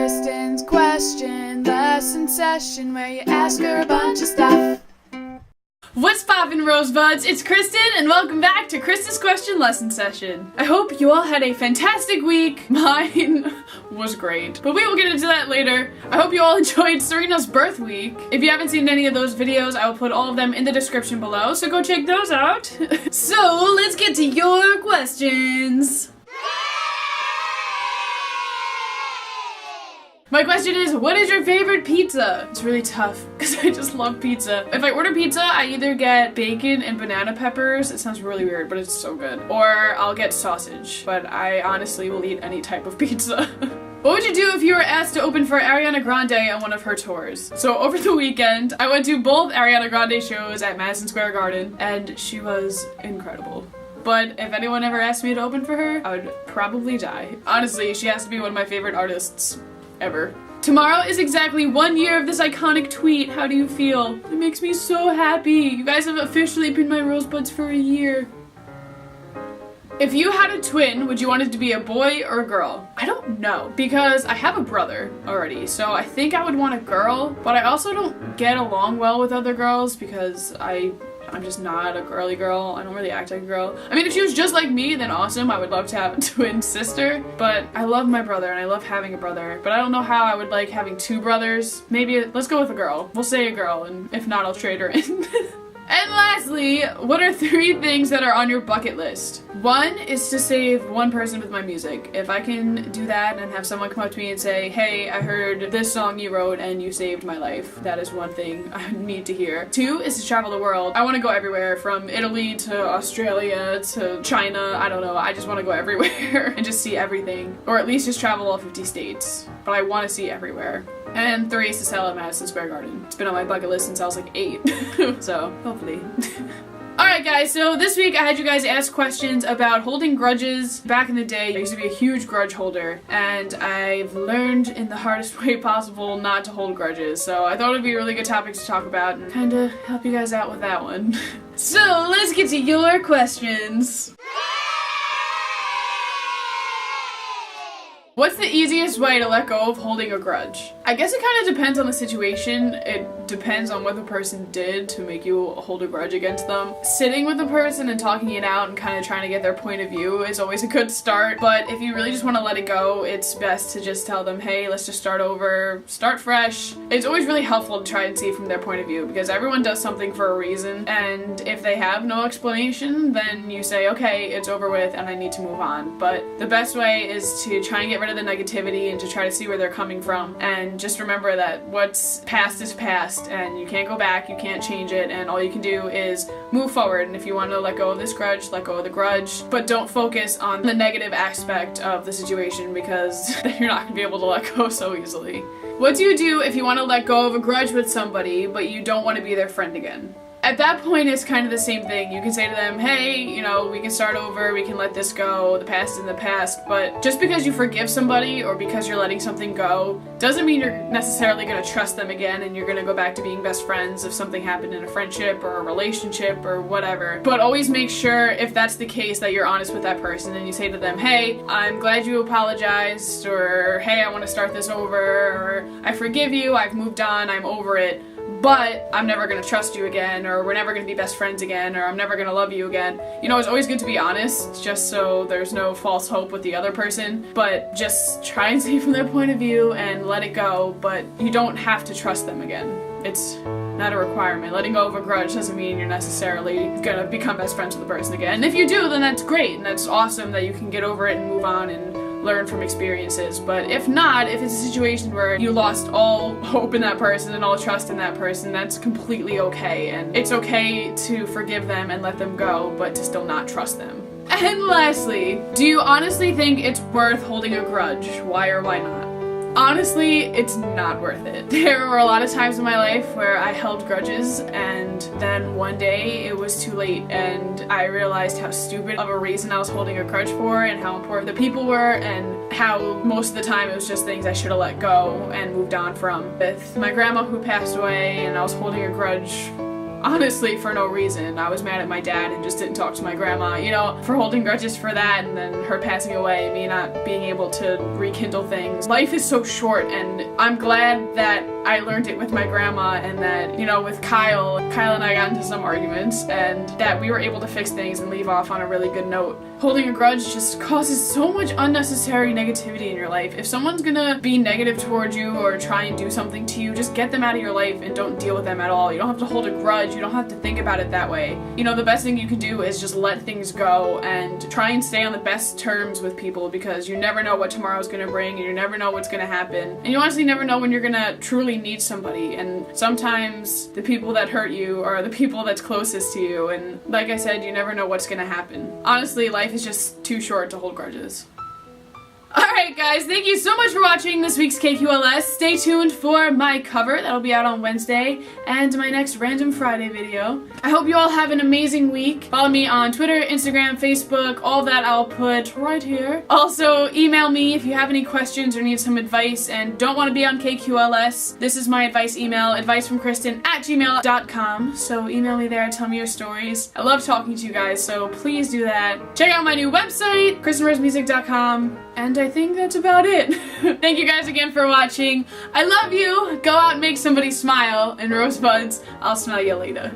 Kristen's question lesson session where you ask her a bunch of stuff. What's poppin', Rosebuds? It's Kristen, and welcome back to Kristen's Question Lesson Session. I hope you all had a fantastic week. Mine was great, but we will get into that later. I hope you all enjoyed Serena's birth week. If you haven't seen any of those videos, I will put all of them in the description below, so go check those out. So, let's get to your questions. My question is, what is your favorite pizza? It's really tough because I just love pizza. If I order pizza, I either get bacon and banana peppers. It sounds really weird, but it's so good. Or I'll get sausage, but I honestly will eat any type of pizza. What would you do if you were asked to open for Ariana Grande on one of her tours? So over the weekend, I went to both Ariana Grande shows at Madison Square Garden, and she was incredible. But if anyone ever asked me to open for her, I would probably die. Honestly, she has to be one of my favorite artists ever. Tomorrow is exactly 1 year of this iconic tweet. How do you feel? It makes me so happy. You guys have officially been my Rosebuds for a year. If you had a twin, would you want it to be a boy or a girl? I don't know, because I have a brother already, so I think I would want a girl, but I also don't get along well with other girls because I'm just not a girly girl. I don't really act like a girl. I mean, if she was just like me, then awesome. I would love to have a twin sister. But I love my brother and I love having a brother. But I don't know how I would like having two brothers. Maybe, let's go with a girl. We'll say a girl, and if not, I'll trade her in. And lastly, what are 3 things that are on your bucket list? 1 is to save one person with my music. If I can do that and have someone come up to me and say, hey, I heard this song you wrote and you saved my life. That is one thing I need to hear. 2 is to travel the world. I want to go everywhere, from Italy to Australia to China. I don't know. I just want to go everywhere and just see everything. Or at least just travel all 50 states. But I want to see everywhere. And 3 is to sell at Madison Square Garden. It's been on my bucket list since I was like 8. So, hopefully. Alright guys, so this week I had you guys ask questions about holding grudges. Back in the day, I used to be a huge grudge holder, and I've learned in the hardest way possible not to hold grudges. So I thought it would be a really good topic to talk about and kind of help you guys out with that one. So, let's get to your questions. What's the easiest way to let go of holding a grudge? I guess it kind of depends on the situation. It depends on what the person did to make you hold a grudge against them. Sitting with the person and talking it out and kind of trying to get their point of view is always a good start, but if you really just want to let it go, it's best to just tell them, hey, let's just start over, start fresh. It's always really helpful to try and see from their point of view, because everyone does something for a reason, and if they have no explanation, then you say, okay, it's over with and I need to move on. But the best way is to try and get rid of the negativity and to try to see where they're coming from, and just remember that what's past is past and you can't go back, you can't change it, and all you can do is move forward. And if you want to let go of this grudge, let go of the grudge, but don't focus on the negative aspect of the situation, because then you're not going to be able to let go so easily. What do you do if you want to let go of a grudge with somebody but you don't want to be their friend again? At that point, it's kind of the same thing. You can say to them, hey, you know, we can start over, we can let this go, the past is in the past, but just because you forgive somebody or because you're letting something go doesn't mean you're necessarily going to trust them again and you're going to go back to being best friends if something happened in a friendship or a relationship or whatever. But always make sure, if that's the case, that you're honest with that person and you say to them, hey, I'm glad you apologized, or hey, I want to start this over, or I forgive you, I've moved on, I'm over it, but I'm never gonna trust you again, or we're never gonna be best friends again, or I'm never gonna love you again. You know, it's always good to be honest, just so there's no false hope with the other person, but just try and see from their point of view and let it go, but you don't have to trust them again. It's not a requirement. Letting go of a grudge doesn't mean you're necessarily gonna become best friends with the person again. And if you do, then that's great, and that's awesome that you can get over it and move on and learn from experiences. But if not, if it's a situation where you lost all hope in that person and all trust in that person, that's completely okay, and it's okay to forgive them and let them go, but to still not trust them. And lastly, do you honestly think it's worth holding a grudge? Why or why not? Honestly, it's not worth it. There were a lot of times in my life where I held grudges, and then one day it was too late and I realized how stupid of a reason I was holding a grudge for, and how important the people were, and how most of the time it was just things I should have let go and moved on from. With my grandma who passed away and I was holding a grudge honestly for no reason. I was mad at my dad and just didn't talk to my grandma, you know, for holding grudges for that, and then her passing away, me not being able to rekindle things. Life is so short, and I'm glad that I learned it with my grandma, and that, you know, with Kyle and I got into some arguments, and that we were able to fix things and leave off on a really good note. Holding a grudge just causes so much unnecessary negativity in your life. If someone's gonna be negative towards you or try and do something to you, just get them out of your life and don't deal with them at all. You don't have to hold a grudge, you don't have to think about it that way. You know, the best thing you can do is just let things go and try and stay on the best terms with people, because you never know what tomorrow's gonna bring, and you never know what's gonna happen. And you honestly never know when you're gonna truly need somebody, and sometimes the people that hurt you are the people that's closest to you, and like I said, you never know what's gonna happen. Honestly, life is just too short to hold grudges. Alright guys, thank you so much for watching this week's KQLS. Stay tuned for my cover, that'll be out on Wednesday, and my next Random Friday video. I hope you all have an amazing week. Follow me on Twitter, Instagram, Facebook, all that I'll put right here. Also, email me if you have any questions or need some advice and don't want to be on KQLS. This is my advice email, adviceFromKristen@gmail.com. So email me there, tell me your stories. I love talking to you guys, so please do that. Check out my new website, KristenRoseMusic.com. And I think that's about it. Thank you guys again for watching. I love you. Go out and make somebody smile. And Rosebuds, I'll smell you later.